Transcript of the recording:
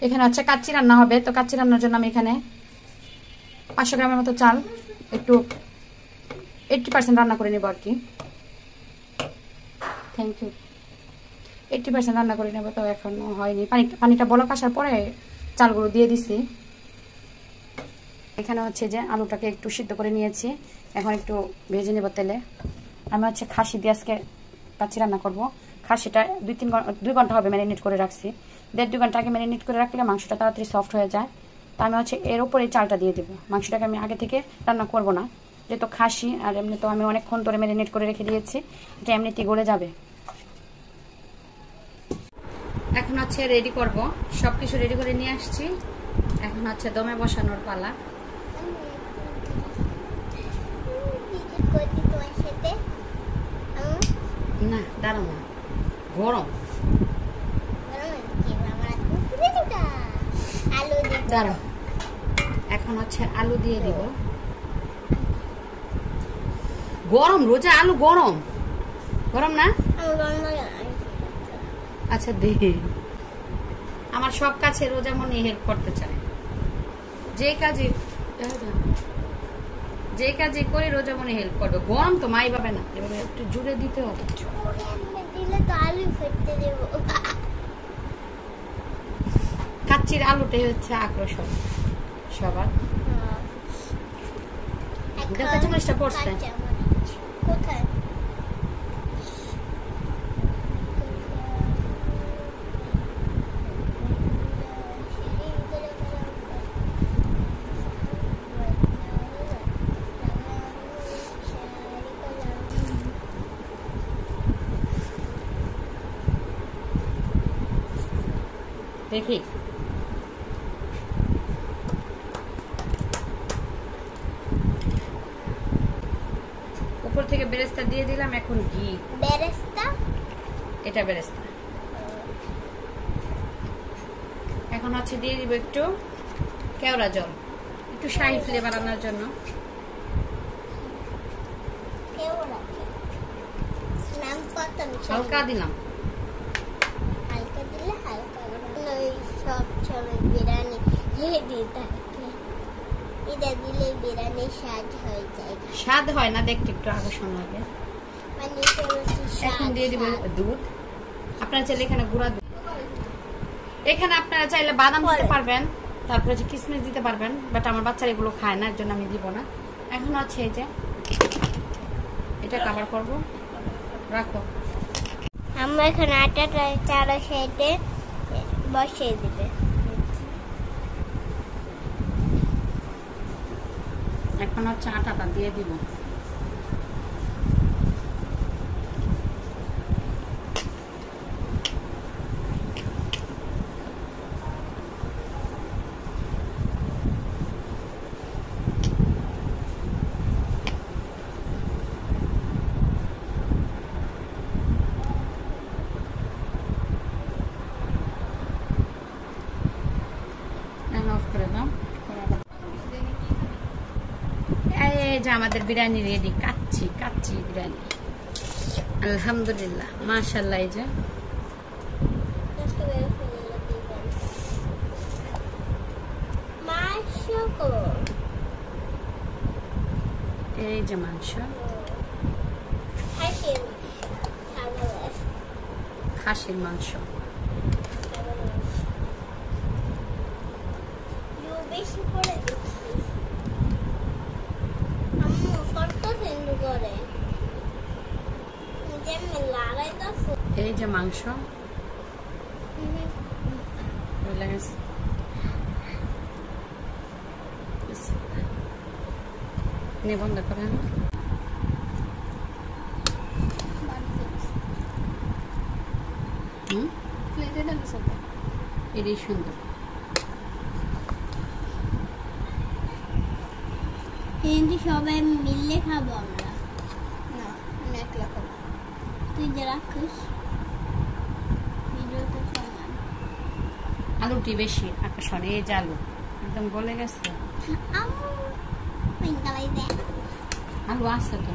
এখানে হচ্ছে কাচ্চি রান্না হবে, তো কাচ্চি রান্নার জন্য আমি এখানে 500 গ্রামের মতো চাল একটু 80% রান্না করে নেব আর কি। Thank you. 80% রান্না করে নেব, তো এখনো হয়নি। পানিটা বলক আসার পরে চালগুলো দিয়ে দিছি। এখানে হচ্ছে যে আলুটাকে একটু সিদ্ধ করে নিয়েছি, এখন একটু ভেজে নেব তেলে। আমি হচ্ছে খাসি দিয়ে আজকে কাচ্চি রান্না করবো। খাসিটা 2 ঘন্টা হবে ম্যারিনেট করে রাখছি। 1.5-2 ঘন্টা আগে ম্যারিনেট করে রাখলে মাংসটা তাড়াতাড়ি সফট হয়ে যায়। তো আমি হচ্ছে এর উপরে চালটা দিয়ে দেবো। মাংসটাকে আমি আগে থেকে রান্না করব না, যেহেতু খাসি আর এমনি তো আমি অনেকক্ষণ ধরে ম্যারিনেট করে রেখে দিয়েছি, এটা এমনিতেই গলে যাবে। এখন হচ্ছে রেডি করব, সব কিছু রেডি করে নিয়ে আসছি। এখন হচ্ছে দমে বসানোর পালা। না দাঁড়াও না, গরম। দাঁড়াও, এখন হচ্ছে আলু দিয়ে দিব। গরম, রোজা আলু গরম গরম না? আচ্ছা দেখে আমার সব কাছে রোজা মনে হেল্প করতে চায়, যে কাজে করি রোজা মনে হেল্প করবে। গরম তো মাই পাবে না, এভাবে একটু জুড়ে দিতে হবে। কাচ্চির আলুটাই হচ্ছে আকর্ষণ সবার। পড়ছে কোথায়? দেখি উপর থেকে বেরেস্তা দিয়ে দিলাম, এখন ঘি। বেরেস্তা, এটা বেরেস্তা। এখন হচ্ছে দিয়ে দিব একটু কেওড়া জল, একটু শাহি ফ্লেভার আনার জন্য। হালকা দিলাম, হালকা দিলে হালকা সব সময় বিরিয়ানি এটা দিলে বিরিয়ানি স্বাদ হয়ে যায়। স্বাদ হয় না, দেখতে একটু আকর্ষণ লাগে। এখন দিয়ে দিব দুধ। আপনারা চাইলে এখানে গুঁড়া দুধ, এখানে আপনারা চাইলে বাদাম দিতে পারবেন, তারপরে যে কিশমিশ দিতে পারবেন, বাট আমার বাচ্চারা এগুলো খায় না, এর জন্য আমি দিব না। এখন হচ্ছে এই যে এটা কভার করব, রাখো। আমরা এখন আটাটা চারা সাইডে বসিয়ে দিবে। এখন হচ্ছে আটাটা দিয়ে দিব। আমাদের বিরিয়ানি রেডি, কাচ্চি বিরিয়ানি। আলহামদুলিল্লাহ, মাশাআল্লাহ। এই যে মাংস, খাসির মাংস। এই যে মাংস বন্ধ করে এটাই সুন্দর। কিন্তু সবাই মিললে খাবো আমরা, না আমি একলা খাবো। তুই যে রাখিস আলুটি বেশি আকর্ষণ। এই যে আলু একদম গলে গেছে, আলু আছে তো।